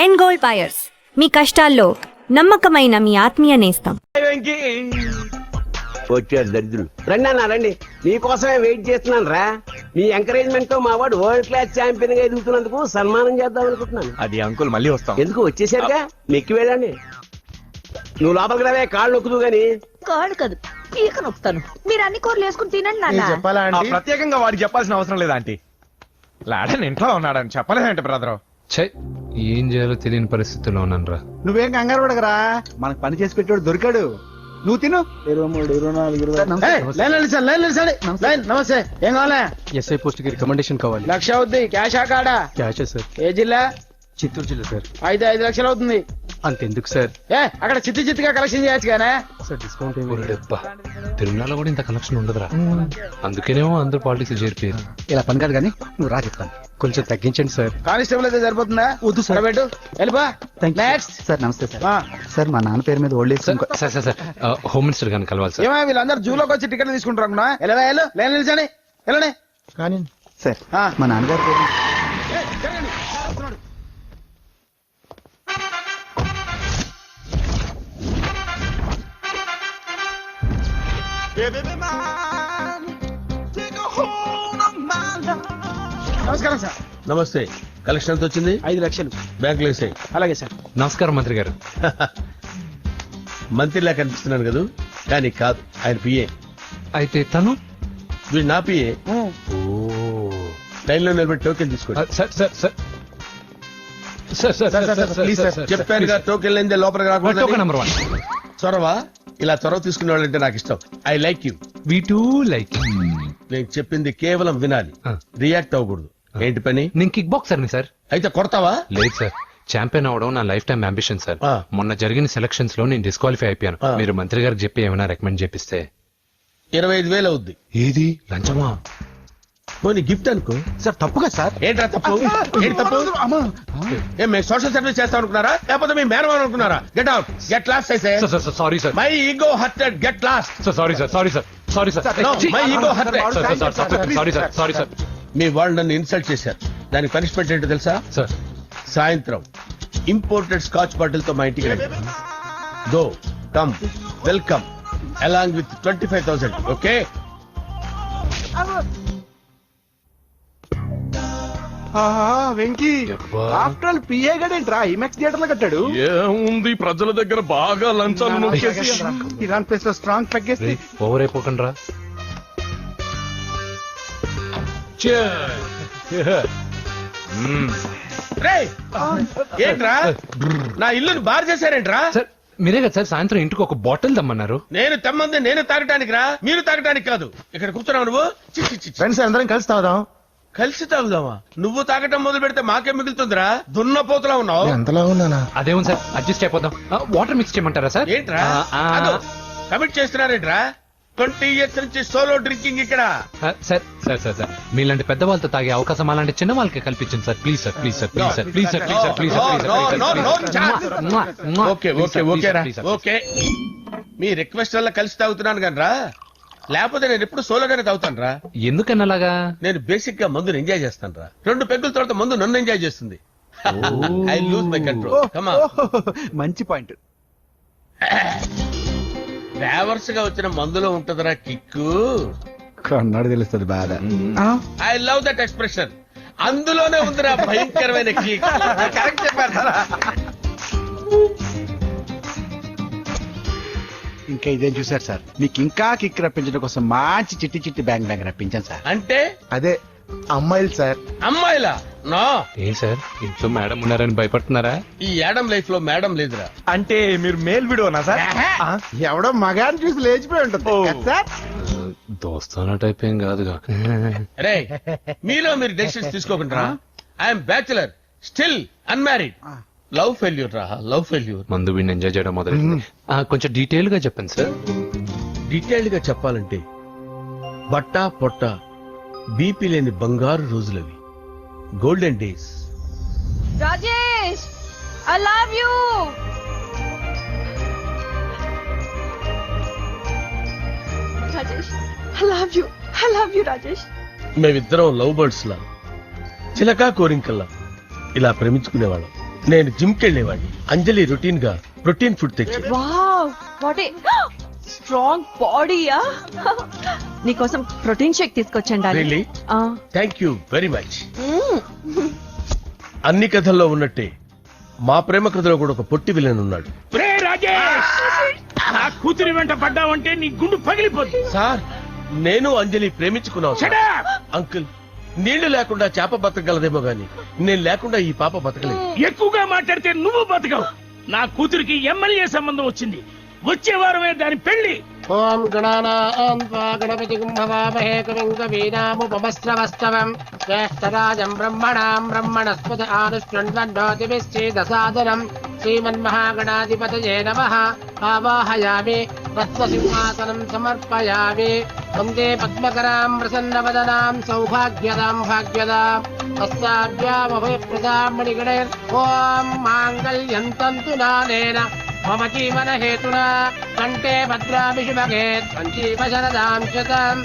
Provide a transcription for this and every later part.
End gold buyers, మీ కష్టాల్లో నమ్మకమైన మీ ఆత్మీయ నేస్తం. వచ్చారు దరిద్రులు. రండి అన్న రండి, మీకోసమే వెయిట్ చేస్తున్నాను రా. మీ ఎంకరేజ్మెంట్ తో మా వాడు వరల్డ్ క్లాస్ ఛాంపియన్ గా ఎదుగుతున్నందుకు సన్మానం చేద్దాం అనుకుంటున్నాను. అది అంకుల్ మళ్ళీ వస్తాం. ఎందుకు వచ్చేసరిగా మెక్కి వెళ్ళండి. నువ్వు లోపలికి రావే, కాళ్ళు నొక్కుదు గాని. కాళ్ళు కాదు, పీక నొక్కుతాను. మీరు అన్ని కూరలు వేసుకుని తినండి నాన్న. చెప్పాలా ఆంటీ? ప్రత్యేకంగా వాడికి చెప్పాల్సిన అవసరం లేదా ఆంటీ? లాడన్ ఇంట్లో ఉన్నాడని చెప్పలేదంటే బ్రదర్. ఛే, ఏం చేయాలో తెలియని పరిస్థితుల్లో ఉన్నాను. నువ్వేం కంగారు పడకరా, మనకు పని చేసి పెట్టాడు దొరికాడు. నువ్వు తిను. 23, 24, 25. నమస్తే, ఏం కావాలా? ఎస్ఐ పోస్ట్ కి రికమెండేషన్ కావాలి. 1,00,000 అవుద్ది. క్యాష్ ఆ కాడా? Cash sir. ఏ జిల్లా? చిత్తూరు జిల్లా సార్. 5 లక్షలు అవుతుంది. అంతెందుకు సార్? అక్కడ చిత్తుగా కలెక్షన్ చేయొచ్చు గానే. సార్ డిస్కౌంట్ తిరుమలలో కూడా ఇంత కలెక్షన్ ఉండదురా. అందుకేనేమో అందరూ పాలిటిక్స్ చేరిపోయారు. ఇలా పని కాదు కానీ నువ్వు రా చెప్తాను. కొంచెం తగ్గించండి సార్. కానిస్టేబుల్ అయితే సరిపోతుందా? వద్దు సార్, పెట్టు వెళ్ళిపా. నెక్స్ట్ సార్ నమస్తే సార్. సార్ మా నాన్న పేరు మీద old age sir sir sir home minister గారిని కలవాలి సార్. ఏమో వీళ్ళందరూ జూలోకి వచ్చి టికెట్ తీసుకుంటారు అనుకున్నా. లేని నిలిచండి, వెళ్ళండి. కానీ సార్ మా నాన్నగారి పేరు నమస్కారం సార్. నమస్తే. కలెక్షన్ ఎంత వచ్చింది? 5 లక్షలు. బ్యాంకులో వేసాయి. అలాగే సార్. నమస్కారం మంత్రి గారు. మంత్రిలా కనిపిస్తున్నాను కదా, కానీ కాదు, ఆయన పిఏ. అయితే తను వీడు నా పిఏ. లైన్ లో నిలబడి టోకెన్ తీసుకోండి. Sir sir sir sir sir sir sir చెప్పానుగా, టోకెన్ లేనిదే లోపలికి రాకూడదు. Token number 1. చొరవ. ఇలా చొరవ తీసుకునే వాళ్ళంటే నాకు ఇష్టం. I like you. We two like. నేను చెప్పింది కేవలం వినాలి, రియాక్ట్ అవ్వకూడదు. ఏంటి పని? నేను కిక్ బాక్సర్ని సార్. అయితే కొడతావా? లేదు సార్, ఛాంపియన్ అవడం నా లైఫ్ టైం అంబిషన్ సార్. మొన్న జరిగిన సెలక్షన్స్ లో నేను డిస్క్వాలిఫై అయిపోయాను. మీరు మంత్రి గారికి చెప్పి ఏమైనా రికమెండ్ చేపిస్తే. 25,000 అవుద్ది. ఏది లంచమా? పోనీ గిఫ్ట్ అనుకో. సార్ తప్పుగా సార్. ఏంట్రా తప్పు? ఏంటి తప్పు? ఏం మేము సోషల్ సర్వీస్ చేస్తాం అనుకున్నారా, లేకపోతే మీ మేనమాన్ అనుకున్నారా? Get out, get lost. Sorry sir. My ego hurted, get lost. Sorry sir, sorry sir, sorry sir. My ego hurted. Sorry sir, sorry sir. మీ వాళ్ళు నన్ను ఇన్సల్ట్ చేశారు. దానికి పనిష్మెంట్ ఏంటో తెలుసా? సార్ సాయంత్రం ఇంపోర్టెడ్ స్కాచ్ బాటిల్ తో మా ఇంటికి రండి. Go come welcome along with 25,000. Okay? Venky after all PA గడేంట్రా ఇమెక్స్ థియేటర్ లో కట్టాడు. ఏముంది, ప్రజల దగ్గర బాగా లంచాలు నొక్కేసి ఇరాన్ ప్లేస్ లో స్ట్రాంగ్ తగ్గేసి ఓవర్ అయిపోకండి రా. రేయ్, ఏంట్రా నా ఇల్లుని బార్ చేశారేంట్రా? సార్ మీరే కదా సార్ సాయంత్రం ఇంటికి ఒక బాటిల్ దమ్మన్నారు. నేను తెమ్మంది నేను తాగటానికి రా, మీరు తాగటానికి కాదు. ఇక్కడ కూర్చున్నావు నువ్వు. ఫ్రెండ్స్ అందరం కలిసి తాగుదాం. కలిసి తాగుదామా? నువ్వు తాగటం మొదలు పెడితే మాకే మిగులుతుందిరా. దున్నపోతులా ఉన్నావు. ఎంతలా ఉన్నానా? అదేమో సార్, అడ్జస్ట్ అయిపోదాం. వాటర్ మిక్స్ చేయమంటారా సార్? ఏంట్రా కమిట్ చేస్తున్నారేంట్రా? 20 years నుంచి సోలో డ్రింకింగ్ ఇక్కడ. సార్ సార్ సార్ సార్ మీలాంటి పెద్ద వాళ్ళతో తాగే అవకాశం అలాంటి చిన్న వాళ్ళకి కల్పించండి sir. Please sir, please sir, please sir, please sir, please sir, please sir. Okay okay okay రా, ఓకే. మీ రిక్వెస్ట్ వల్ల కలిసి తాగుతున్నాను కానీ రా, లేకపోతే నేను ఎప్పుడు సోలోగానే తాగుతాను రా. ఎందుకన్నా అలాగా? నేను బేసిక్ గా మందుని ఎంజాయ్ చేస్తాను రా. 2 పెగ్గుల తర్వాత మందు నన్ను ఎంజాయ్ చేస్తుంది. I lose my control. Come on. మంచి పాయింట్. ఫ్లేవర్స్ గా వచ్చిన మందులో ఉంటదిరా కిక్కు. కన్నాడు తెలుస్తుంది బాధ. I love that expression. అందులోనే ఉందిరా భయంకరమైన కిక్. కరెక్ట్ చెప్పారు. ఇంకా ఇదేం చూసారు సార్, మీకు ఇంకా కిక్ రప్పించడం కోసం మంచి చిట్టి చిట్టి బ్యాంగ్ బ్యాంగ్ రప్పించాను సార్. అంటే అదే అమ్మాయిలు సార్. అమ్మాయిలా? నో. ఏం సార్ ఇంట్లో మేడం ఉన్నారని భయపడుతున్నారా? ఈ యాడమ్ లైఫ్ లో మేడం లేదురా. అంటే మీరు మేల్ వీడియోనా సార్? ఎవడో మగాన్ని చూసి లేచిపోయి ఉంటుంది కదా సార్. దోస్తానా టైప్ ఏం కాదుగా. రే, మీలో మీరు డెసిషన్స్ తీసుకోకుండా. I'm bachelor, still unmarried. Love failure రా, లవ్ ఫెయిల్యూర్. మందు వీడిని ఎంజాయ్ చేయడం మొదలు. కొంచెం డీటెయిల్ గా చెప్పండి సార్. డీటెయిల్డ్ గా చెప్పాలంటే బట్టా పొట్ట బీపీ లేని బంగారు రోజులవి, golden days. Rajesh, I love you. Rajesh, I love you, I love you Rajesh. మేమిద్దరం లవ్ బర్డ్స్ లా, చిలకా కోరింకల్లా ఇలా ప్రేమించుకునేవాళ్ళం. నేను జిమ్ కెళ్ళేవాడిని. అంజలి రొటీన్ గా ప్రోటీన్ ఫుడ్ తెచ్చి వావ్ వాట్ ఏ స్ట్రాంగ్ బాడీయా. నీకోసం ప్రోటీన్ షేక్ తీసుకొచ్చండి Really? Thank you very much. అన్ని కథల్లో ఉన్నట్టే మా ప్రేమ కథలో కూడా ఒక పొట్టి విలన్ ఉన్నాడు. కూతురి వెంట పడ్డావంటే నీ గుండు పగిలిపోతుంది. సార్ నేను అంజలి ప్రేమించుకున్నావు సార్. అంకుల్ నీళ్లు లేకుండా చేప బతకగలదేమో గాని నేను లేకుండా ఈ పాప బతకలేదు. ఎక్కువగా మాట్లాడితే నువ్వు బతకవు. నా కూతురికి ఎమ్మెల్యే సంబంధం వచ్చింది. వచ్చే వారమే దాని పెళ్లి. ఓం గణపతి కుంభవామహే కవిం కవీనాముపమస్రవస్తవం జ్యేష్ఠరాజం బ్రహ్మణాం బ్రహ్మణస్పద ఆనుష్ణ్వన్నోతిభిశ్చేదసాదనం శ్రీమన్మహాగణాధిపతయే నమః. ఆవాహయామి తత్వసింహాసనం సమర్పయామి. వందే పద్మకరాం ప్రసన్నవదనాం సౌభాగ్యదాం భాగ్యదాం హస్తాభ్యామభయప్రదాం మణిగణైర్. ఓం మాంగళ్యం తంతునానేన మమ జీవన హేతునా కంటే భద్రామి శుభగే సంజీవ శరదాం శతం.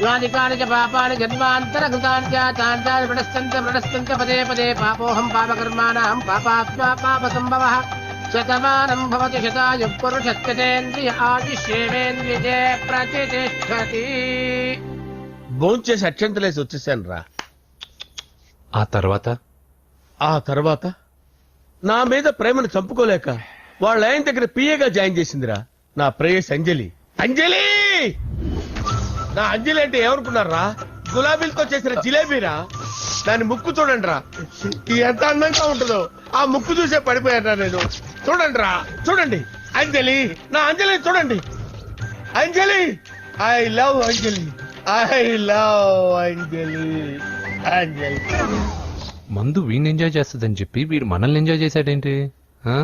యాని కాని చ పాపాని జన్మాంతరకృతాని చాతాని ప్రణశ్యంత పదే పదే పాపోహం పాపకర్మాణం పాపాత్మా పాప సంభవః. శతమానం భవతి శతాయుః పురుషస్యేంద్రియ ఆదిశ్యేవేంద్రియే ప్రతిష్టతి. భోంచేసి అక్షంతలేసి వచ్చేసాను రా. ఆ తర్వాత నా మీద ప్రేమను చంపుకోలేక వాళ్ళ ఆయన దగ్గర పిఏగా జాయిన్ చేసిందిరా నా ప్రేయస్ అంజలి. అంజలి నా అంజలి అంటే ఏమనుకున్నారా? గులాబీలతో చేసిన జిలేబీరా. దాని ముక్కు చూడండి రా ఎంత అందంగా ఉంటుందో. ఆ ముక్కు చూసే పడిపోయారా నేను. చూడండి రా చూడండి అంజలి నా అంజలి చూడండి. Anjali I love Anjali I love Anjali. Anjali మందు వీడిని ఎంజాయ్ చేస్తుందని చెప్పి వీడు మనల్ని ఎంజాయ్ చేశాడేంటి? ఆ?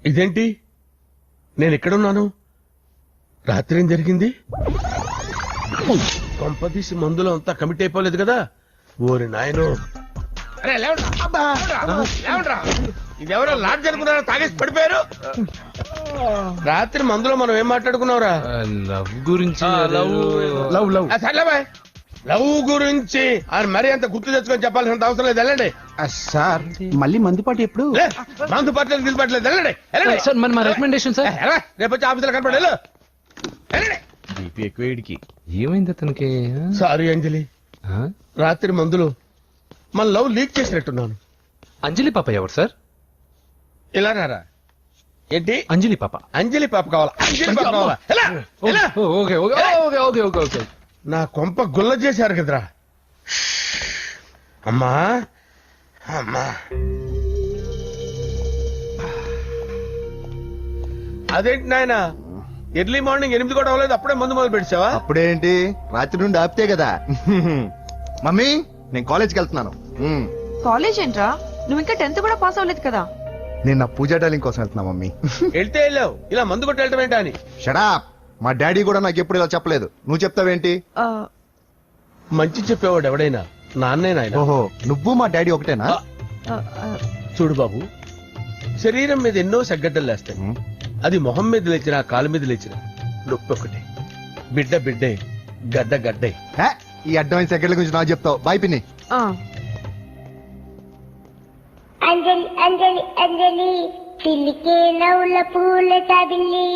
ఇదేంటి నేను ఎక్కడున్నాను? రాత్రి ఏం జరిగింది? కొంపదీసి మందులో అంతా కమిట్ అయిపోలేదు కదా? ఓరి నాయనో. అరే లేవండ్రా. అబ్బా, లేవండ్రా. ఇదెవరో లాడ్ జరుపుకున్నారో తాగేసి పడిపోయారు. రాత్రి మందులో మనం ఏం మాట్లాడుకున్నావురా? లవ్ గురించి. లవ్ లవ్ సర్లే బాయ్. లవ్ గురించి అని మరీ అంత గుర్తు తెచ్చుకొని చెప్పాల్సినంత అవసరం లేదు. వెళ్ళండి సార్ మళ్ళీ మందుపాటి ఎప్పుడు? మందు పట్టలేదు నిలబట్టలేదు. వెళ్ళండి వెళ్ళండి. సార్ మరి మా రికమెండేషన్ సార్. రేపు వచ్చి ఆఫీసులో కనపడి వెళ్ళు. వెళ్ళండి. బీపీ ఎక్కువ వీడికి. ఏమైంది అతనికి? సారీ అంజలి, ఆ? రాత్రి మందులో మన లవ్ లీక్ చేసినట్టున్నాను. అంజలి పాప ఎవరు సార్? ఇలా రారా. ఏంటి అంజలి పాప. అంజలి పాప కావాలా? అంజలి పాప కావాలా? ఎలా? ఎలా? Okay okay okay okay okay okay. నా కొంప గుల్ల చేశారు కదరా. అమ్మా అమ్మా అదేంటి నాయన ఎర్లీ మార్నింగ్ 8 కూడా అవ్వలేదు అప్పుడే మందు మొదలు పెట్టావా? అప్పుడేంటి రాత్రి నుండి ఆపితే కదా. మమ్మీ నేను కాలేజ్కి వెళ్తున్నాను. కాలేజ్ ఏంట్రా? నువ్వు ఇంకా 10th కూడా పాస్ అవ్వలేదు కదా. నేను నా పూజా డాలింగ్ కోసం వెళ్తున్నా మమ్మీ. వెళ్తే వెళ్ళావు ఇలా మందు కొట్టి వెళ్ళటం ఏంటా అని. షడా మా డాడీ కూడా నాకు ఎప్పుడు ఇలా చెప్పలేదు. నువ్వు చెప్తావేంటి? మంచి చెప్పేవాడు ఎవడైనా నాన్నే నాయన. ఓహో నువ్వు మా డాడీ ఒకటేనా? చూడు బాబు, శరీరం మీద ఎన్నో సగ్గడ్డలు లేస్తాయి. అది మొహం మీద లేచినా కాలు మీద లేచినా నొప్పి ఒకటే. బిడ్డ బిడ్డే గడ్డ గడ్డే. హే, ఈ అడ్వాన్స్ సెకండ్ల గురించి నాకు చెప్తావు. బాయ్ పిన్ని. అంజలి అంజలి అంజలి పిల్లికే నవ్వుల పూల తబిల్లి.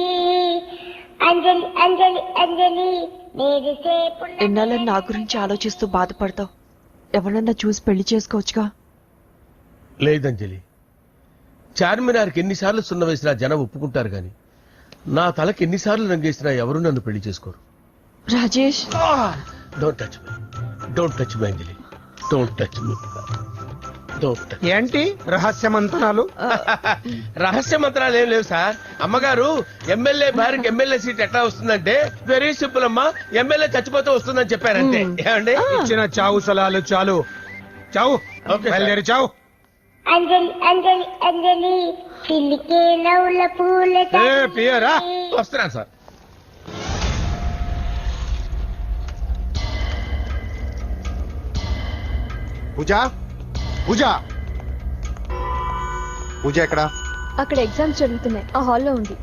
అంజలి అంజలి అంజలి ఎన్నాళ్ళని నా గురించి ఆలోచిస్తూ బాధపడతావు. ఎవరన్నా చూసి పెళ్లి చేసుకోవచ్చుగా. లేదంజలి, చార్మినార్కి ఎన్నిసార్లు సున్న వేసినా జనం ఒప్పుకుంటారు గాని నా తలకి ఎన్నిసార్లు రంగేసినా ఎవరు నన్ను పెళ్లి చేసుకోరు. Rajesh don't touch me, don't touch me Anjali, don't touch me. ఏంటి రహస్య మంత్రాలు? రహస్య మంత్రాలు ఏం లేవు సార్. అమ్మగారు ఎమ్మెల్యే భార్యకి ఎమ్మెల్యే సీట్ ఎట్లా వస్తుందంటే వెరీ సింపుల్ అమ్మా, ఎమ్మెల్యే చచ్చిపోతే వస్తుందని చెప్పారంటే. ఏమండి ఇచ్చిన చావు సలాలు చాలు. చావు బయలుదేరి చావు. అంజలి అంజలి అంజలి పిల్లికే నవ్వుల పూల పియరా వస్తున్నాను సార్. పూజ పూజ పూజ ఎక్కడ? అక్కడ ఎగ్జామ్స్ జరుగుతున్నాయి, ఆ హాల్లో ఉంది.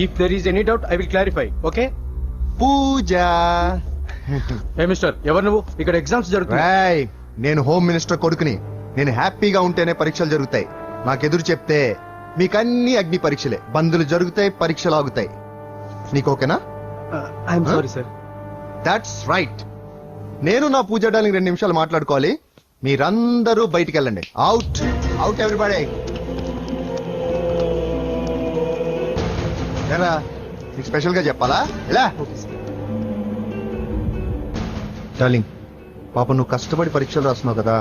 If there is any doubt I will clarify. Okay Pooja. Mister ఎవరు నువ్వు? ఇక్కడ ఎగ్జామ్స్ జరుగుతున్నాయి. రాయ్, నేను హోమ్ మినిస్టర్ కొడుకుని. నేను హ్యాపీగా ఉంటేనే పరీక్షలు జరుగుతాయి. నాకెదురు చెప్తే మీకన్నీ అగ్ని పరీక్షలే. బందులు జరుగుతాయి, పరీక్షలు ఆగుతాయి. నీకు ఓకేనా? I'm sorry sir. That's right. నేను నా పూజ డార్లింగ్ 2 నిమిషాలు మాట్లాడుకోవాలి. మీరందరూ బయటికి వెళ్ళండి. Out out everybody. ఎలా నీకు స్పెషల్ గా చెప్పాలా? ఇలా డార్లింగ్, పాప నువ్వు కష్టపడి పరీక్షలు రాస్తున్నావు కదా,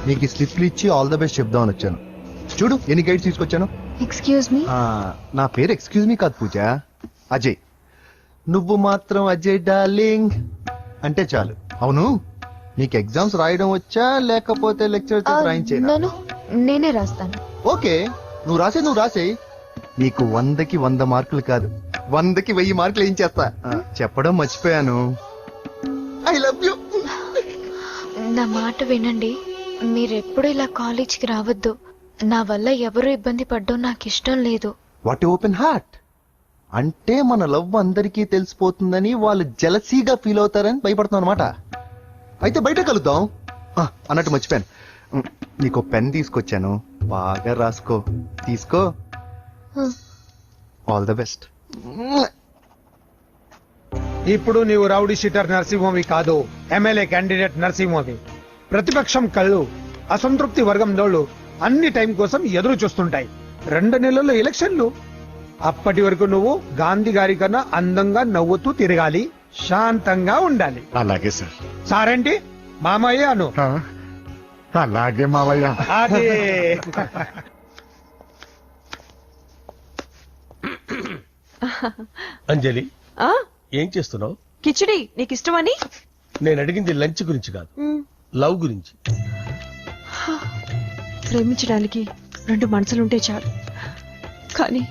నీకు ఈ స్లిప్లు ఇచ్చి ఆల్ ద బెస్ట్ చెప్దామని వచ్చాను. చూడు ఎన్ని గైడ్స్ తీసుకొచ్చాను. Excuse me. నా పేరు ఎక్స్క్యూజ్ మీ కాదు పూజ, అజయ్. నువ్వు మాత్రం అజయ్ డార్లింగ్ అంటే చాలు. అవును, నీకు ఎగ్జామ్స్ రాయడం వచ్చా లేకపోతే లెక్చర్ రాయించేనా? నేనే రాస్తాను. ఓకే, నువ్వు రాసేయి. నీకు 100కి 100 మార్కులు కాదు, 100కి 1000 మార్కులు ఏం చేస్తా. చెప్పడం మర్చిపోయాను, ఐ లవ్ యూ. నా మాట వినండి. మీరెప్పుడు ఇలా కాలేజ్కి రావద్దు. నా వల్ల ఎవరు ఇబ్బంది పడ్డం నాకు ఇష్టం లేదు. What open heart. అంటే మన లవ్ అందరికీ తెలిసిపోతుందని వాళ్ళు జలసీగా ఫీల్ అవుతారని భయపడుతున్నాను అనమాట. అయితే బయట కలుద్దాం. అన్నట్టు మర్చిపోయాను, నీకు పెన్ తీసుకొచ్చాను, బాగా రాసుకో. తీసుకో. All the best. ఇప్పుడు నీవు రౌడీ షీటర్ నరసింహవి కాదు, ఎమ్మెల్యే క్యాండిడేట్ నరసింహవి. ప్రతిపక్షం కళ్ళు, అసంతృప్తి వర్గం దోళ్ళు అన్ని టైం కోసం ఎదురు చూస్తుంటాయి. 2 నెలల్లో ఎలక్షన్లు. అప్పటి వరకు నువ్వు గాంధీ గారి కన్నా అందంగా నవ్వుతూ తిరగాలి, శాంతంగా ఉండాలి. అలాగే సార్. సారేంటి మామయ్య అను. అలాగే మావయ్య. అదే. అంజలి, ఏం చేస్తున్నావు? కిచిడి నీకు ఇష్టమని. నేను అడిగింది లంచ్ గురించి కాదు, లవ్ గురించి. ప్రేమించడానికి 2 మనసులుంటే చాలు, కానీ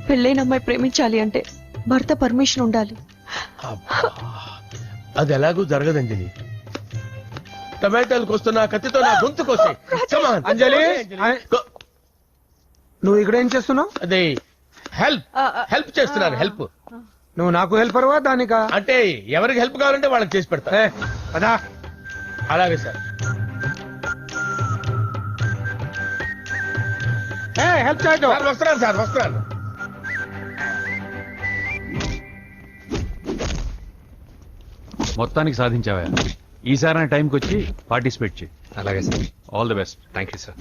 పెళ్ళైన అమ్మాయి ప్రేమించాలి అంటే భర్త పర్మిషన్ ఉండాలి. అది ఎలాగూ జరగదు అంజలి. టమాటాలు కోస్తున్నా కత్తితో నా గొంతు కోసే. అంజలి, నువ్వు ఇక్కడ ఏం చేస్తున్నావు? అదే హెల్ప్ చేస్తున్నాను. హెల్ప్. నువ్వు నాకు హెల్పర్వా దానికా? అంటే ఎవరికి హెల్ప్ కావాలంటే వాళ్ళకి చేసి పెడతా. అదా అలాగే సార్. హెల్ప్ చేయడం. వస్తున్నాను సార్, వస్తున్నాను. మొత్తానికి సాధించావా? ఈసారి టైంకి వచ్చి పార్టిసిపేట్ చేయి. అలాగే sir. All the best. Thank you sir.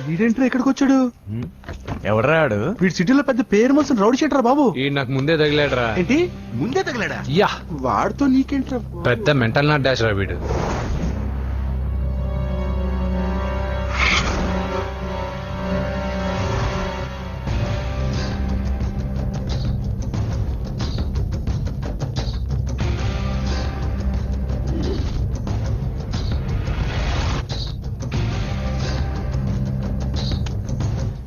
వీడేంట్రా ఇక్కడికి వచ్చాడు? ఎవడ్రాడు? వీడి సిటీలో పెద్ద పేరు మోసం రౌడీ షీటర్ బాబు. ఈ నాకు ముందే తగిలాడరా. ఏంటి ముందే తగిలాడా? యా, వాడితో నీకేంట్రా? పెద్ద మెంటల్ నాట్ డాష్ రా వీడు.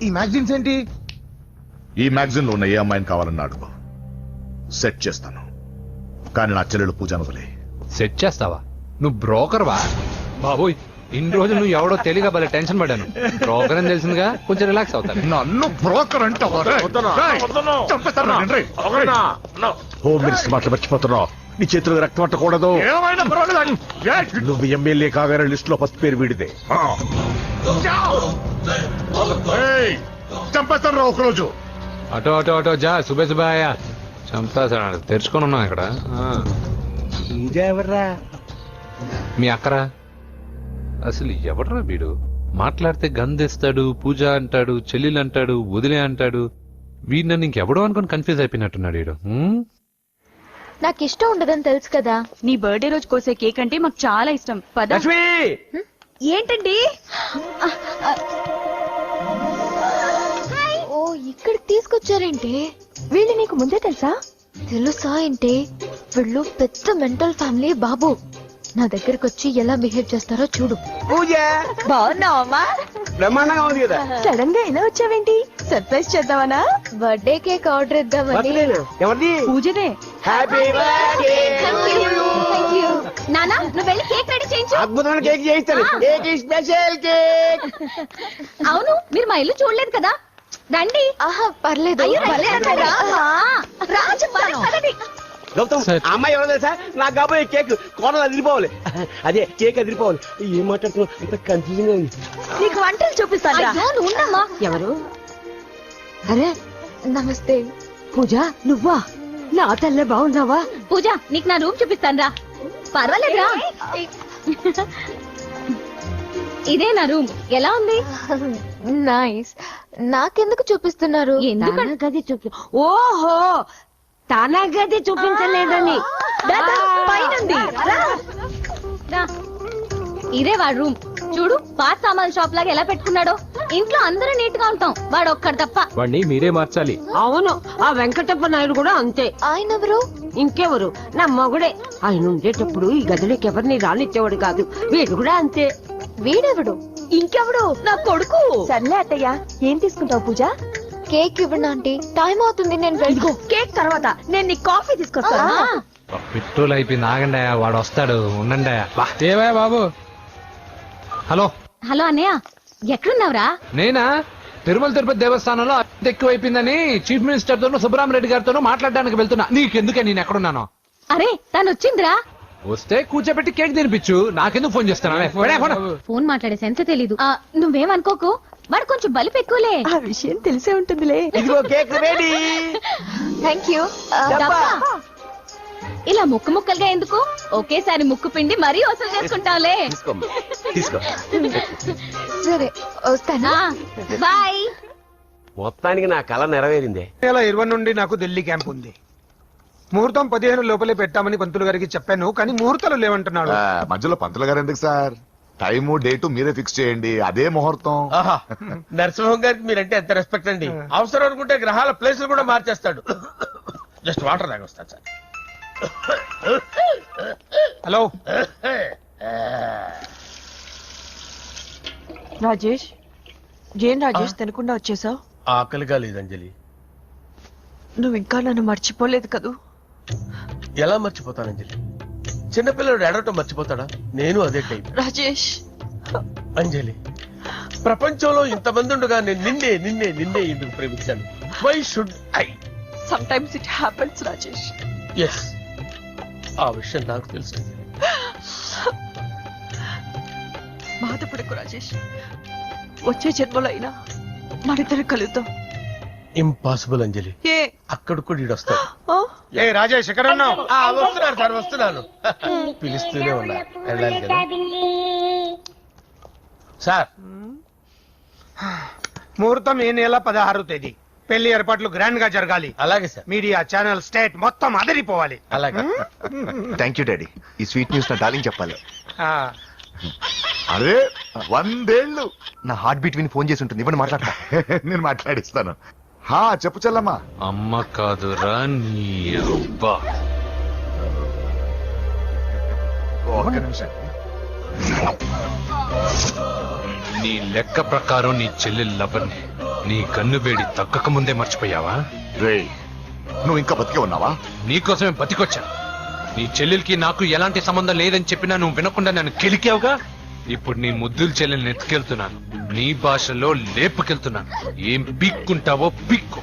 ఈ మ్యాగజైన్స్ ఏంటి? ఈ మ్యాగజైన్ లో ఉన్న ఏ అమ్మాయిని కావాలని అడుగు, సెట్ చేస్తాను. కానీ నా చెల్లెలు పూజను వదిలే. సెట్ చేస్తావా? నువ్వు బ్రోకర్ వా? బాబోయ్, ఇన్ని రోజులు నువ్వు ఎవడో తెలియక భలే టెన్షన్ పడ్డాను. బ్రోకర్ అని తెలిసిందిగా కొంచెం రిలాక్స్ అవుతాను. నన్ను బ్రోకర్ అంటే హోమ్ మినిస్టర్ మాటలు మర్చిపోతున్నావు. నీ చేతులకు రక్తం పట్టకూడదు. నువ్వు ఎమ్మెల్యే కాగానే లిస్ట్ లో ఫస్ట్ పేరు వీడిదే. చంపేస్తాను రా ఒకరోజు. అటో అటో అటో జా. సుబే సుబాయా చంపేస్తాడు. తెరుచుకొని ఉన్నాం ఇక్కడ. ఎవర్రా? మీ అక్కరా? అసలు ఎవడరా వీడు? మాట్లాడితే గంధేస్తాడు, పూజ అంటాడు, చెల్లెలు అంటాడు, వదిలే అంటాడు. వీడు నన్ను ఇంకెవడో అనుకుని కన్ఫ్యూజ్ అయిపోయినట్టున్నాడు వీడు. నాకు ఇష్టం ఉండదని తెలుసు కదా. నీ బర్త్డే రోజు కోసే కేక్ అంటే మాకు చాలా ఇష్టం. పద. ఏంటండి? ఓ, ఇక్కడికి తీసుకొచ్చారేంటి? వీళ్ళు నీకు ముందే తెలుసా? తెలుసా ఏంటి? వీళ్ళు పెద్ద మెంటల్ ఫ్యామిలీ బాబు. నా దగ్గరకు వచ్చి ఎలా బిహేవ్ చేస్తారో చూడు. బాగున్నావమ్మా? బ్రహ్మాండంగా ఉంది కదా. సడన్ గా ఎలా వచ్చావేంటి? సర్ప్రైజ్ చేద్దామనా? బర్త్డే కేక్ ఆర్డర్ ఇద్దామని. ఎవరిది? పూజనే. Happy birthday. Thank you. నానా, నువ్వు వెళ్ళి కేక్ రెడీ చేయించు. అద్భుతమైన కేక్ చేయిస్తాను. Cake special cake. అవును, మీరు మా ఇల్లు చూడలేదు కదా, రండి. పర్లేదు. గౌతమ్, ఆ అమ్మాయి ఎవరో తెలుసా? నాకు కాబోయే కేక్ కోడలు అదిరిపోవాలి. అదే కేక్ అదిరిపోవాలి. ఏం మాట్లాడుతున్నావు? ఇంత కన్ఫ్యూజన్ గా ఉంది. నీకు వంటలు చూపిస్తాను. ఎవరు? అరే నమస్తే. పూజ, నువ్వా? నా తల్లే, బాగున్నావా? పూజ, నీకు నా రూమ్ చూపిస్తాను రా. పర్వాలేదురా. ఇదే నా రూమ్. ఎలా ఉంది? నైస్. నాకెందుకు చూపిస్తున్నారు? గది చూపి. ఓహో, తన గది చూపించలేదని పైనుంది. ఇదే వాడు రూమ్. చూడు, పాత సామాన్ షాప్ లాగా ఎలా పెట్టుకున్నాడో. ఇంట్లో అందరూ నీట్ గా ఉంటాం, వాడు ఒక్కడు తప్ప. వాడిని మీరే మార్చాలి. అవును, ఆ వెంకటప్ప నాయుడు కూడా అంతే. ఆయన ఎవరు? ఇంకెవరు, నా మగుడే. ఆయన ఉండేటప్పుడు ఈ గదిలోకి ఎవరిని రానిచ్చేవాడు కాదు. వీడు కూడా అంతే. వీడెవడు? ఇంకెవడు, నా కొడుకు. సర్లే అత్తయ్య, ఏం తీసుకుంటావు పూజ? కేక్ ఇవ్వండి ఆంటీ, టైం అవుతుంది. నేను వెళ్ళిపో. కేక్ తర్వాత నేను నీ కాఫీ తీసుకొస్తాను. పెట్రోల్ అయిపోయింది, ఆగండి, వాడు వస్తాడు, ఉండండి. ఏవా బాబు. హలో హలో అన్నయ్య, ఎక్కడున్నావురా? నేనా తిరుమల తిరుపతి దేవస్థానంలో అతి ఎక్కువైపోయిందని చీఫ్ మినిస్టర్ తోనూ సుబ్రహ్మరెడ్డి గారితోనూ మాట్లాడడానికి వెళ్తున్నా. నీకెందుకే నేను ఎక్కడున్నాను? అరే తను వచ్చిందిరా. వస్తే కూర్చోబెట్టి కేక్ తినిపించు, నాకెందుకు ఫోన్ చేస్తాను? ఫోన్ మాట్లాడే సెన్స్ తెలీదు. నువ్వేమనుకోకు, వాడు కొంచెం బలిపు ఎక్కువలే. ఆ విషయం తెలిసే ఉంటుందిలే. ఇదిగో కేక్ రెడీ. Thank you. ఇలా ముక్కు ముక్కలుగా ఎందుకు, ఒకేసారి ముక్కు పిండి మరీ వసూలు చేసుకుంటావులే. తీసుకో. సరే వస్తానా, బాయ్. మొత్తానికి నా కళ నెరవేరిందే. నెల 20 నుండి నాకు ఢిల్లీ క్యాంప్ ఉంది. ముహూర్తం 15 లోపలే పెట్టామని పంతులు గారికి చెప్పాను, కానీ ముహూర్తాలు లేవంటున్నాడు. మధ్యలో పంతులు గారు ఎందుకు సార్? టైము డేటు మీరే ఫిక్స్ చేయండి, అదే ముహూర్తం. నరసింహం గారికి మీరంటే ఎంత రెస్పెక్ట్ అండి. అవసరం అనుకుంటే గ్రహాల ప్లేసులు కూడా మార్చేస్తాడు. జస్ట్ వాటర్ తాగొస్తా సార్. హలో రాజేష్, ఏం రాజేష్ తినకుండా వచ్చేసావు? ఆకలిగా లేదు అంజలి. నువ్వు ఇంకా నన్ను మర్చిపోలేదు కదూ? ఎలా మర్చిపోతాను అంజలి? చిన్నపిల్లడు ఏడవటం మర్చిపోతాడా? నేను అదే టైప్. రాజేష్, అంజలి, ప్రపంచంలో ఇంతమంది ఉండగా నేను నిన్నే నిన్నే నిన్నే ఎందుకు ప్రేమించాను? Why should I? Sometimes it happens Rajesh. Yes, ఆ విషయం నాకు తెలుసు. బాధపడకు రాజేష్, వచ్చే జన్మలో అయినా మనిద్దరు కలుద్దాం. ఇంపాసిబుల్ అంజలి. ఏ అక్కడ కూడా ఈడు వస్తాడు. ఏ రాజేష్, ఎక్కడ ఉన్నావు? వస్తున్నాను సార్, వస్తున్నాను. పిలుస్తూనే ఉన్నా, వెళ్ళాలి కదా సార్. ముహూర్తం ఈ నెల 16వ తేదీ. పెళ్లి ఏర్పాట్లు గ్రాండ్ గా జరగాలి. అలాగే సార్. మీడియా ఛానల్ స్టేట్ మొత్తం అదిరిపోవాలి. అలాగే. Thank you daddy. ఈ స్వీట్ న్యూస్ నా డార్లింగ్ చెప్పాలి. అరే 100 ఏళ్ళు. నా హార్ట్ బీట్ విని ఫోన్ చేసి ఉంటుంది, ఇవ్వండి మాట్లాడతా. నేను మాట్లాడిస్తాను. చెప్పు చెల్లమ్మా. అమ్మ కాదురా నీ అబ్బా. ఒక్క నిమిషం. నీ లెక్క ప్రకారం నీ చెల్లెలు లవర్ని నీ కన్ను వేడి తగ్గక ముందే మర్చిపోయావా? రే, నువ్వు ఇంకా బతికే ఉన్నావా? నీకోసమే బతికొచ్చా. నీ చెల్లెలకి నాకు ఎలాంటి సంబంధం లేదని చెప్పినా నువ్వు వినకుండా నన్ను కెలికావుగా. ఇప్పుడు నీ ముద్దుల చెల్లెల్ని ఎత్తుకెళ్తున్నాను, నీ భాషలో లేపుకెళ్తున్నాను. ఏం పిక్కుంటావో పిక్కు.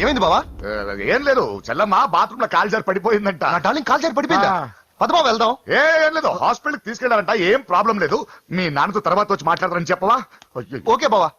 ఏమైంది బావా? ఏం లేదు, చెల్లమ్మ బాత్రూమ్ లో కాలు జారి పడిపోయిందంట. నా డార్లింగ్ కాల్ చేసి పడిపోయిందా? పద బావ వెళ్దాం. ఏం లేదు, హాస్పిటల్ కి తీసుకెళ్లారంట. ఏం ప్రాబ్లం లేదు. మీ నాన్నతో తర్వాత వచ్చి మాట్లాడతారని చెప్పవా? ఓకే బావా.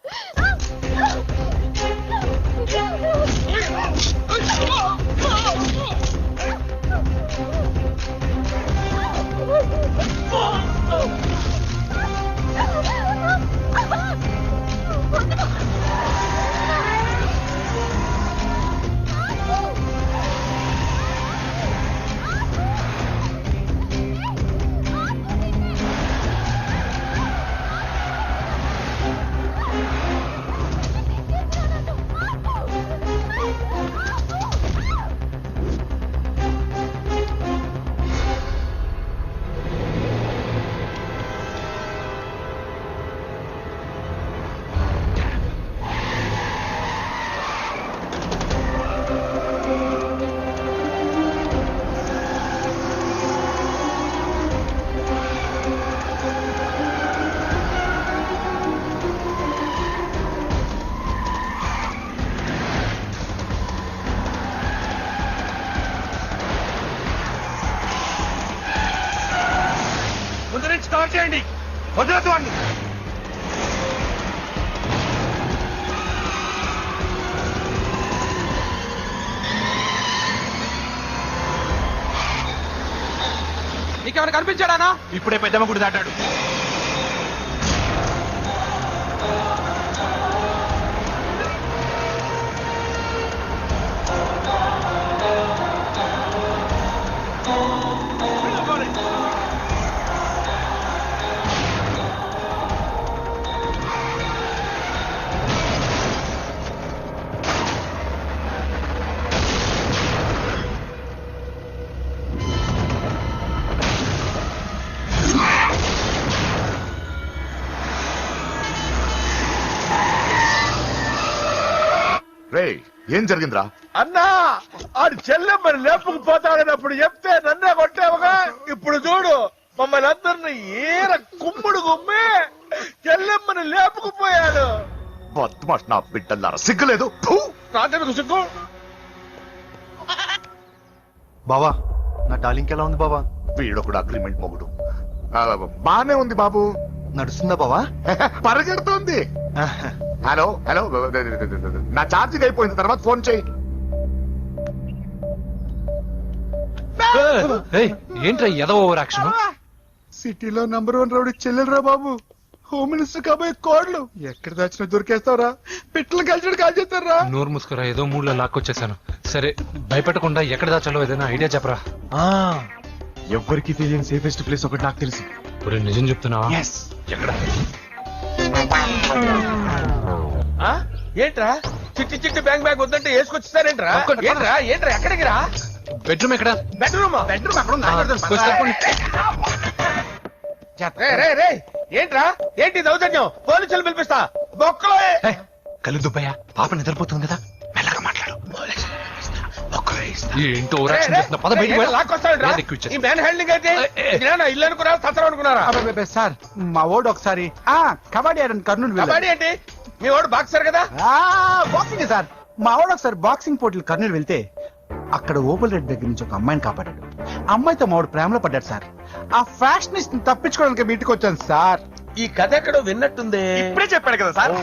వచ్చి కవర్ చేయండి. వదలొద్దు వాడిని. నీకేమైనా కనిపించాడానా? ఇప్పుడే పెద్దమ్మ గుడి దాటాడు. ఏం జరిగిందిరా? అన్నా ఆడు చెల్లెమ్మని లేపుకుపోతాడన్నప్పుడు చెప్తే నన్నే కొట్టావుగా. ఇప్పుడు చూడు మమ్మల్ని అందరిని ఏర కుమ్ముడు కుమ్మి చెల్లెమ్మని లేపుకుపోయాడు. బద్మాష్ నా బిడ్డల్లారా, సిగ్గులేదు? నాకెందుకు సిగ్గు? బావా నా డార్లింగ్ ఎలా ఉంది బావా? వీడొకడు అగ్రిమెంట్ మొగుడు. బానే ఉంది బాబు. నడుస్తుందా బావా? పరిగెడుతుంది. హలో హలో, నా ఛార్జింగ్ అయిపోయిన తర్వాత ఫోన్ చేయి. ఏంట్రా ఎదో ఓవర్ యాక్షన్? సిటీలో నంబర్ 1 రౌడీ చెల్లెలరా బాబు. హోమ్ మినిస్టర్ కాబోయే కోడ్లు ఎక్కడ దాచినా దొరికేస్తావురా. పిట్టలు కలిసి కాల్ చేస్తారా? నోరు ముసుకురా, ఏదో మూడ్లో లాక్కొచ్చేసాను. సరే భయపెట్టకుండా ఎక్కడ దాచాలో ఏదైనా ఐడియా చెప్పరా. ఎవ్వరికి తెలియని సేఫెస్ట్ ప్లేస్ ఒకటి నాకు తెలుసు. ఇప్పుడు నిజం చెప్తున్నావా? ఎక్కడ? ఏంట్రా చిట్టి చిట్టి బ్యాంక్ బ్యాగ్ వద్దంటే వేసుకొచ్చిస్తారేంట్రా? ఏంట్రా ఏంట్రా ఎక్కడికి రా? బెడ్రూమ్ ఎక్కడ? బెడ్రూమ్ ఏంట్రా? ఏంటి దౌర్జన్యం? పోలీసులు పిలిపిస్తా. బొక్కలో కళ్ళు దుబ్బయ్యా, పాప నిద్రపోతుంది కదా, మెల్లగా మాట్లాడు. ఏంటో ఓవర్ యాక్షన్ చేస్తున్నా, పద బయటికి వెళ్ళు. ఈ మ్యాన్ హ్యాండింగ్ అయితే ఇల్లు అనుకున్నారా సత్రం అనుకున్నారా? సార్ మా ఓడు ఒకసారి కబడ్డీ ఆడని కర్నూలు కబడ్డీ ఏంటి? మీ వాడు బాక్సర్ కదా? Boxing sir. మా వాడు ఒకసారి బాక్సింగ్ పోటీలు కర్నూలు వెళ్తే అక్కడ ఓపెల్ రెడ్డి దగ్గర నుంచి ఒక అమ్మాయిని కాపాడాడు. అమ్మాయితో మా వాడు ప్రేమలో పడ్డాడు సార్. ఆ ఫ్యాషనిస్ట్ తప్పించుకోవడానికి మీటికి వచ్చాను సార్. ఈ కథ ఎక్కడో విన్నట్టుంది. ఇప్పుడే చెప్పాడు కదా సార్.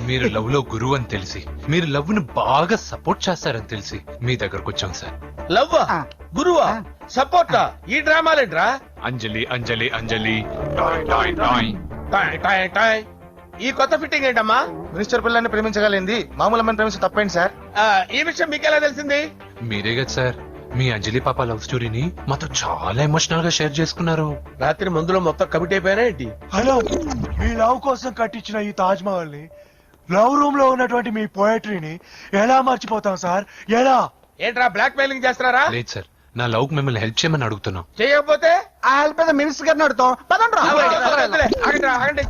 మీరు లవ్ లో గురువు అని తెలిసి, మీరు లవ్ ను బాగా సపోర్ట్ చేస్తారని తెలిసి మీ దగ్గరకు వచ్చాం సార్. లవ్వా గురువా సపోర్టా? ఈ డ్రామాలేంట్రా? అంజలి అంజలి అంజలి ఈ కొత్త ఫిట్టింగ్ ఏంటమ్మా? మినిస్టర్ పిల్లల్ని ప్రేమించగలిగింది మామూలు అమ్మని ప్రేమించి తప్పేంటి సార్? ఈ విషయం మీకెలా తెలిసింది? మీరే కదా సార్ మీ అంజలి పాప లవ్ స్టోరీని మాతో చాలా ఎమోషనల్ గా షేర్ చేసుకున్నారు. రాత్రి మందులో మొత్తం కమిట్ అయిపోయారా ఏంటి? హలో, మీ లవ్ కోసం కట్టించిన ఈ తాజ్ మహల్ ని, లవ్ రూమ్ లో ఉన్నటువంటి మీ పోయట్రీని ఎలా మర్చిపోతాం సార్? ఎలా? ఏంట్రా బ్లాక్ మెయిలింగ్ చేస్తున్నారా? లేదు సార్, నా లవ్ మిమ్మల్ని హెల్ప్ చేయమని అడుగుతున్నాం. చేయకపోతే ఆ హెల్ప్ అయితే మినిస్టర్ గారిని అడుగుతాం. పదండి రా. ఆగండి ఆగండి.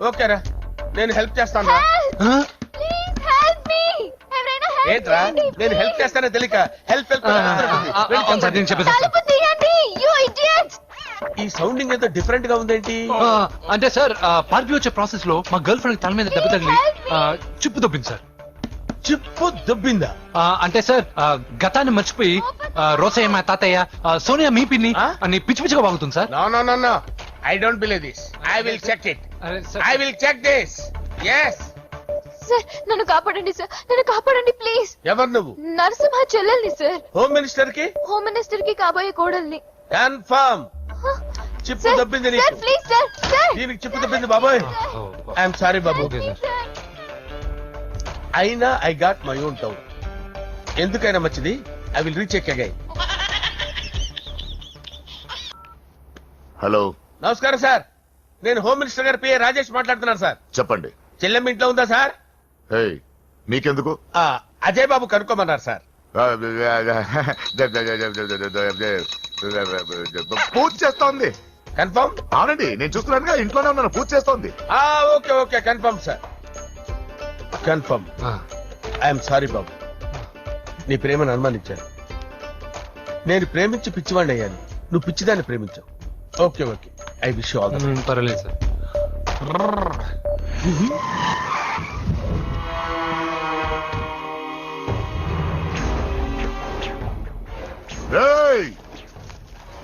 ఓకేరా, నేను హెల్ప్ చేస్తాను. ఏంట్రా నేను హెల్ప్ చేస్తానో తెలియక హెల్ప్ ఈ సౌండింగ్ ఏదో డిఫరెంట్ గా ఉందేంటి? అంటే సార్ పార్టీ వచ్చే ప్రాసెస్ లో మా గర్ల్ ఫ్రెండ్ తల మీద దెబ్బ తగిలి చిప్పు దొబ్బింది సార్. చిప్పు దొబ్బిందా? అంటే సార్ గతాన్ని మర్చిపోయి రోసయ్య మా తాతయ్య సోనియా మీ పిన్ని అని పిచ్చి పిచ్చిగా వాగుతుంది sir. No I don't believe this. I will check it. I will check this. yes sir నన్ను కాపాడండి సార్, నన్ను కాపాడండి ప్లీజ్. ఎవరు నువ్వు? నరసింహ చెల్లెల్ని సార్. హోమ్ మినిస్టర్ కి? హోమ్ మినిస్టర్ కి కాబోయే కోడల్ని. కన్ఫర్మ్. చిప్పు దొబ్బింది నీకు? Please sir. సార్ దీనికి చిప్పు దొబ్బింది బాబోయ్. ఐఎమ్ సారీ బాబు. అయినా I got my own town. ఎందుకైనా మంచిది I will recheck again. Hello, నమస్కారం సార్. నేను హోమ్ మినిస్టర్ గారి పిఏ రాజేష్ మాట్లాడుతున్నాను సార్. చెప్పండి. చెల్లెమ్మ ఇంట్లో ఉందా సార్? మీకెందుకు? అజయ్ బాబు కనుక్కోమన్నారు సార్. పూజ చేస్తోంది. కన్ఫర్మ్? అవునండి, నేను చూస్తున్నానుగా, ఇంట్లోనే ఉన్నాను, పూజ చేస్తోంది. Okay okay confirm sir. Confirm. I'm sorry బాబు, నీ ప్రేమను అనుమానించాను. నేను ప్రేమించి పిచ్చివాడిని అయ్యాను, నువ్వు పిచ్చిదాన్ని ప్రేమించావు. Okay okay, I wish you all the best. పర్వాలేదు సార్.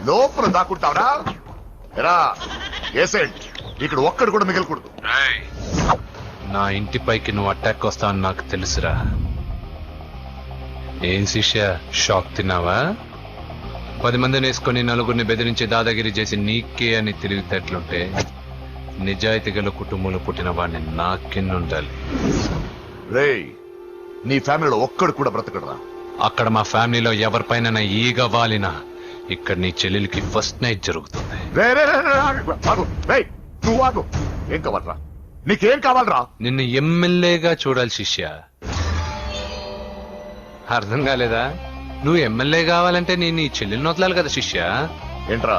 లోపల దాక్కుంటావరా? ఎరా ఏసెంట్ ఇక్కడ ఒక్కడు కూడా మిగలకూడదు. నా ఇంటిపైకి నువ్వు అటాక్ వస్తావని నాకు తెలుసురా. ఏం శిష్య, షాక్ తిన్నావా? 10 మందిని వేసుకొని నలుగురిని బెదిరించి దాదాగిరి చేసి నీకే అని తిరిగితేట్లుంటే నిజాయితీ గల కుటుంబంలో పుట్టిన వాడిని నాకెన్నుండాలి. రేయ్, నీ ఫ్యామిలీలో ఒక్కడు కూడా బ్రతకడరా. అక్కడ మా ఫ్యామిలీలో ఎవరిపైన ఈగ వాలినా ఇక్కడ నీ చెల్లెలికి ఫస్ట్ నైట్ జరుగుతుంది. నువ్వు ఆగు. ఏం కావాలరా? నీకేం కావాలరా? నిన్ను ఎమ్మెల్యేగా చూడాలి శిష్య. అర్థం కాలేదా? నువ్వు ఎమ్మెల్యే కావాలంటే నేను నీ చెల్లెల్ని వదలాలి కదా శిష్య. ఏంట్రా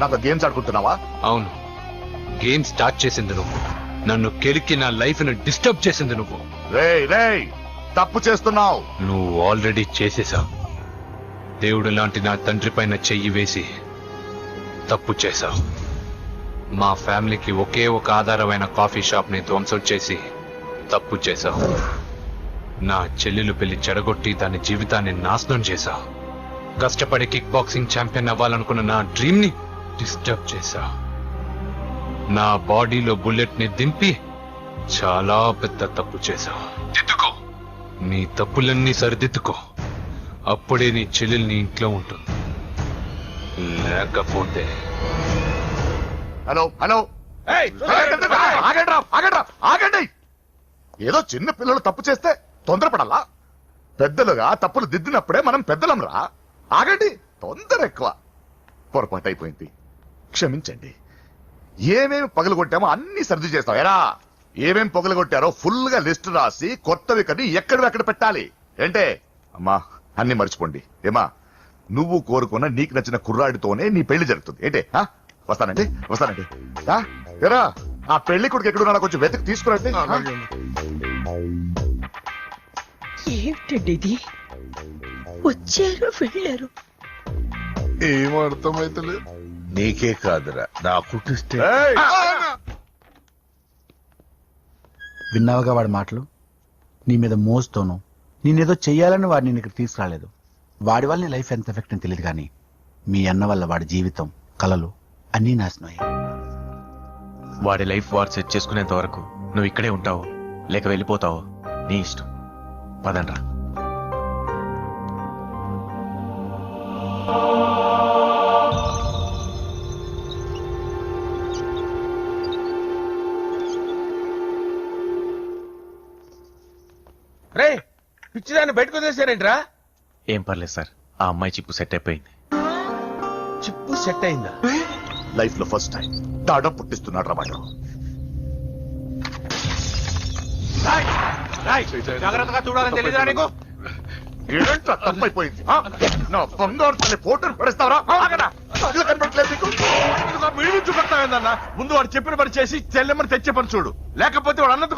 నాతో గేమ్స్ ఆడుకుంటున్నావా? అవును, గేమ్ స్టార్ట్ చేసింది నువ్వు. నన్ను కెలికి నా లైఫ్ ను డిస్టర్బ్ చేసింది నువ్వు. రేయ్ తప్పు చేస్తున్నావు. నువ్వు ఆల్రెడీ చేసేశావు. దేవుడు లాంటి నా తండ్రి పైన చెయ్యి వేసి తప్పు చేశావు. మా ఫ్యామిలీకి ఒకే ఒక ఆధారమైన కాఫీ షాప్ ని ధ్వంసం చేసి తప్పు చేశావు. నా చెల్లెలు పెళ్లి చెడగొట్టి దాని జీవితాన్ని నాశనం చేశావు. కష్టపడి కిక్ బాక్సింగ్ ఛాంపియన్ అవ్వాలనుకున్న నా డ్రీమ్ ని డిస్టర్బ్ చేశావు. నా బాడీలో బుల్లెట్ ని దింపి చాలా పెద్ద తప్పు చేశావు. దిద్దుకో, నీ తప్పులన్నీ సరిదిద్దుకో. అప్పుడే నీ చెల్లెలు నీ ఇంట్లో ఉంటుంది. లేకపోతే హలో ఆగండి. ఏదో చిన్న పిల్లలు తప్పు చేస్తే తొందరపడాలా? పెద్దలుగా తప్పులు దిద్దినప్పుడే మనం పెద్దలంరా. ఆగండి, తొందర ఎక్కువ. పొరపాటు అయిపోయింది, క్షమించండి. ఏమేమి పగలగొట్టామో అన్ని సర్ది చేస్తాం. ఎరా ఏమేం పగలగొట్టారో ఫుల్ గా లిస్ట్ రాసి కొత్తవి కని ఎక్కడ పెట్టాలి. ఏంటే అమ్మా, అన్ని మర్చిపోండి. ఏమా, నువ్వు కోరుకున్న నీకు నచ్చిన కుర్రాడితోనే నీ పెళ్లి జరుగుతుంది. ఏంటే వస్తానండి. ఎరా ఆ పెళ్లి కొడుకు ఎక్కడున్నా కొంచెం వెతికి తీసుకురండి. ఏమిటండి ఇది? వచ్చారు వెళ్ళారు. ఏం అర్థమైతలేదు. నీకే కాదురా, నా కుట్టిస్తే. విన్నావుగా వాడి మాటలు. నీ మీద మోస్తోను నేనేదో చెయ్యాలని వాడిని నేను ఇక్కడ తీసుకురాలేదు. వాడి వల్ల నీ లైఫ్ ఎంత ఎఫెక్ట్ అని తెలియదు, కానీ మీ అన్న వల్ల వాడి జీవితం, కలలు అన్నీ నాశనం అయ్యాయి. వాడి లైఫ్ వాడు సెట్ చేసుకునేంత వరకు నువ్వు ఇక్కడే ఉంటావు లేక వెళ్ళిపోతావు, నీ ఇష్టం. పదండ్రా. రే పిచ్చిదాన్ని బయటకు వదిలేశారేంట్రా? ఏం పర్లేదు సార్, ఆ అమ్మాయి చిప్పు సెట్ అయిపోయింది. చిప్పు సెట్ అయిందా? లైఫ్ లో ఫస్ట్ టైం తాడం పుట్టిస్తున్నాడు రా వాడు. జాగ్రత్తగా చూడాలని తెలీదా నీకు? ఏంట్రా తప్పైపోయింది? నా బంగారు తల్లి ఫోటోలు పడేస్తావరా? కనపడలేదు నీకు? ముందు వాడు చెప్పిన పని చేసి చెల్లెమ్మని తెచ్చే పని చూడు, లేకపోతే వాడు అన్నది